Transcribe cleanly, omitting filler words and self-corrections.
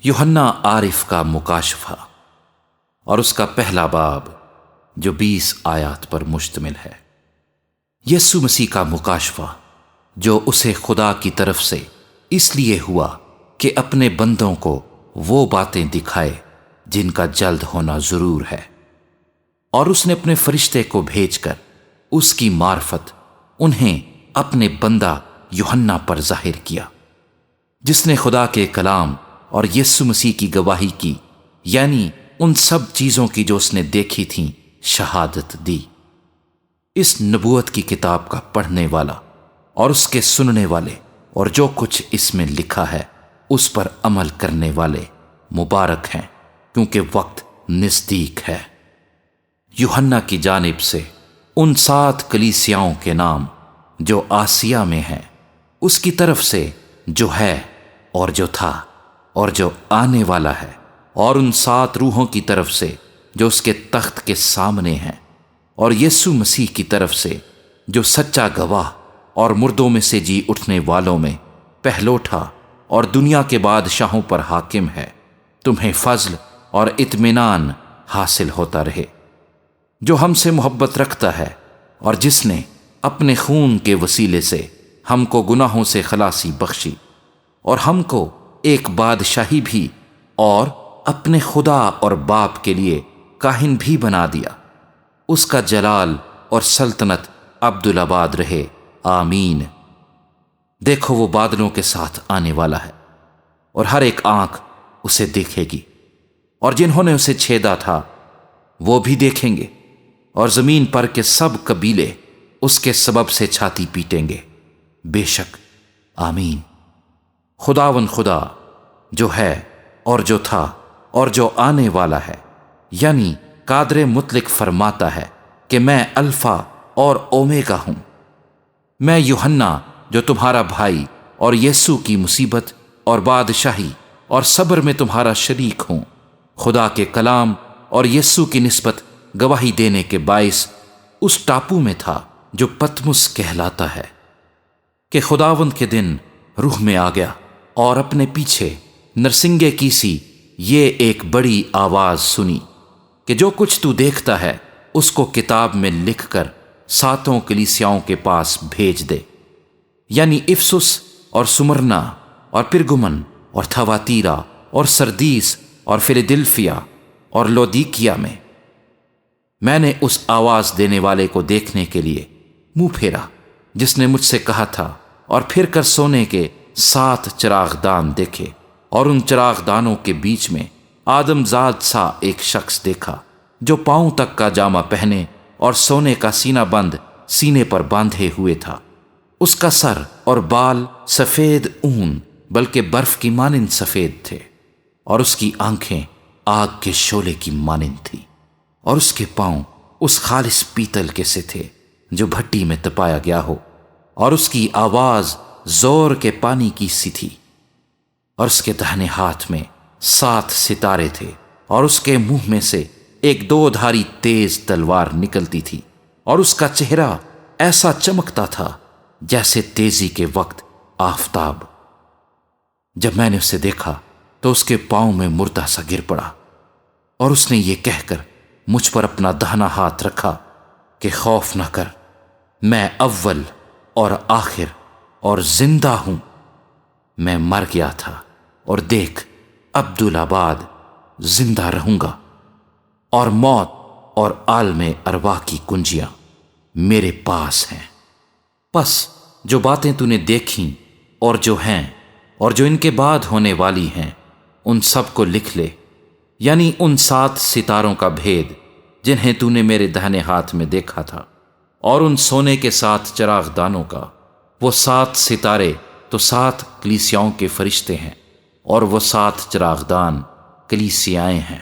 یوحنا عارف کا مکاشفہ اور اس کا پہلا باب جو 20 آیات پر مشتمل ہے۔ یسوع مسیح کا مکاشفہ جو اسے خدا کی طرف سے اس لیے ہوا کہ اپنے بندوں کو وہ باتیں دکھائے جن کا جلد ہونا ضرور ہے، اور اس نے اپنے فرشتے کو بھیج کر اس کی معرفت انہیں اپنے بندہ یوحنا پر ظاہر کیا، جس نے خدا کے کلام اور یسوع مسیح کی گواہی کی، یعنی ان سب چیزوں کی جو اس نے دیکھی تھیں شہادت دی۔ اس نبوت کی کتاب کا پڑھنے والا اور اس کے سننے والے اور جو کچھ اس میں لکھا ہے اس پر عمل کرنے والے مبارک ہیں، کیونکہ وقت نزدیک ہے۔ یوحنا کی جانب سے ان 7 کلیسیاؤں کے نام جو آسیا میں ہیں، اس کی طرف سے جو ہے اور جو تھا اور جو آنے والا ہے، اور ان 7 روحوں کی طرف سے جو اس کے تخت کے سامنے ہیں، اور یسوع مسیح کی طرف سے جو سچا گواہ اور مردوں میں سے جی اٹھنے والوں میں پہلوٹا اور دنیا کے بادشاہوں پر حاکم ہے، تمہیں فضل اور اطمینان حاصل ہوتا رہے، جو ہم سے محبت رکھتا ہے اور جس نے اپنے خون کے وسیلے سے ہم کو گناہوں سے خلاصی بخشی اور ہم کو ایک بادشاہی بھی اور اپنے خدا اور باپ کے لیے کاہن بھی بنا دیا۔ اس کا جلال اور سلطنت ابدالآباد رہے، آمین۔ دیکھو وہ بادلوں کے ساتھ آنے والا ہے، اور ہر ایک آنکھ اسے دیکھے گی، اور جنہوں نے اسے چھیدا تھا وہ بھی دیکھیں گے، اور زمین پر کے سب قبیلے اس کے سبب سے چھاتی پیٹیں گے، بے شک، آمین۔ خداوند خدا جو ہے اور جو تھا اور جو آنے والا ہے، یعنی قادر مطلق فرماتا ہے کہ میں الفا اور اومیگا ہوں۔ میں یوحنا جو تمہارا بھائی اور یسوع کی مصیبت اور بادشاہی اور صبر میں تمہارا شریک ہوں، خدا کے کلام اور یسوع کی نسبت گواہی دینے کے باعث اس ٹاپو میں تھا جو پتمس کہلاتا ہے، کہ خداوند کے دن روح میں آ گیا، اور اپنے پیچھے نرسنگے کی سی یہ ایک بڑی آواز سنی کہ جو کچھ تو دیکھتا ہے اس کو کتاب میں لکھ کر 7 کلیسیاؤں کے پاس بھیج دے، یعنی افسس اور سمرنا اور پرگمن اور تھواتیرا اور سردیس اور فیلدلفیا اور لودیکیا میں۔ میں نے اس آواز دینے والے کو دیکھنے کے لیے منہ پھیرا جس نے مجھ سے کہا تھا، اور پھر کر سونے کے 7 چراغ دان دیکھے، اور ان چراغ دانوں کے بیچ میں آدم زاد سا ایک شخص دیکھا جو پاؤں تک کا جامہ پہنے اور سونے کا سینہ بند سینے پر باندھے ہوئے تھا۔ اس کا سر اور بال سفید اون بلکہ برف کی مانند سفید تھے، اور اس کی آنکھیں آگ کے شعلے کی مانند تھی، اور اس کے پاؤں اس خالص پیتل کے سے تھے جو بھٹی میں تپایا گیا ہو، اور اس کی آواز زور کے پانی کی سی تھی، اور اس کے دہنے ہاتھ میں 7 ستارے تھے، اور اس کے منہ میں سے ایک 2 دھاری تیز تلوار نکلتی تھی، اور اس کا چہرہ ایسا چمکتا تھا جیسے تیزی کے وقت آفتاب۔ جب میں نے اسے دیکھا تو اس کے پاؤں میں مردہ سا گر پڑا، اور اس نے یہ کہہ کر مجھ پر اپنا دہنا ہاتھ رکھا کہ خوف نہ کر، میں اول اور آخر اور زندہ ہوں۔ میں مر گیا تھا، اور دیکھ ابدالآباد زندہ رہوں گا، اور موت اور عالم ارواح کی کنجیاں میرے پاس ہیں۔ پس جو باتیں تو نے دیکھیں اور جو ہیں اور جو ان کے بعد ہونے والی ہیں، ان سب کو لکھ لے، یعنی ان 7 ستاروں کا بھید جنہیں تو نے میرے دہنے ہاتھ میں دیکھا تھا، اور ان سونے کے 7 چراغ دانوں کا۔ وہ 7 ستارے تو 7 کلیسیاؤں کے فرشتے ہیں، اور وہ 7 چراغ دان کلیسیائیں ہیں۔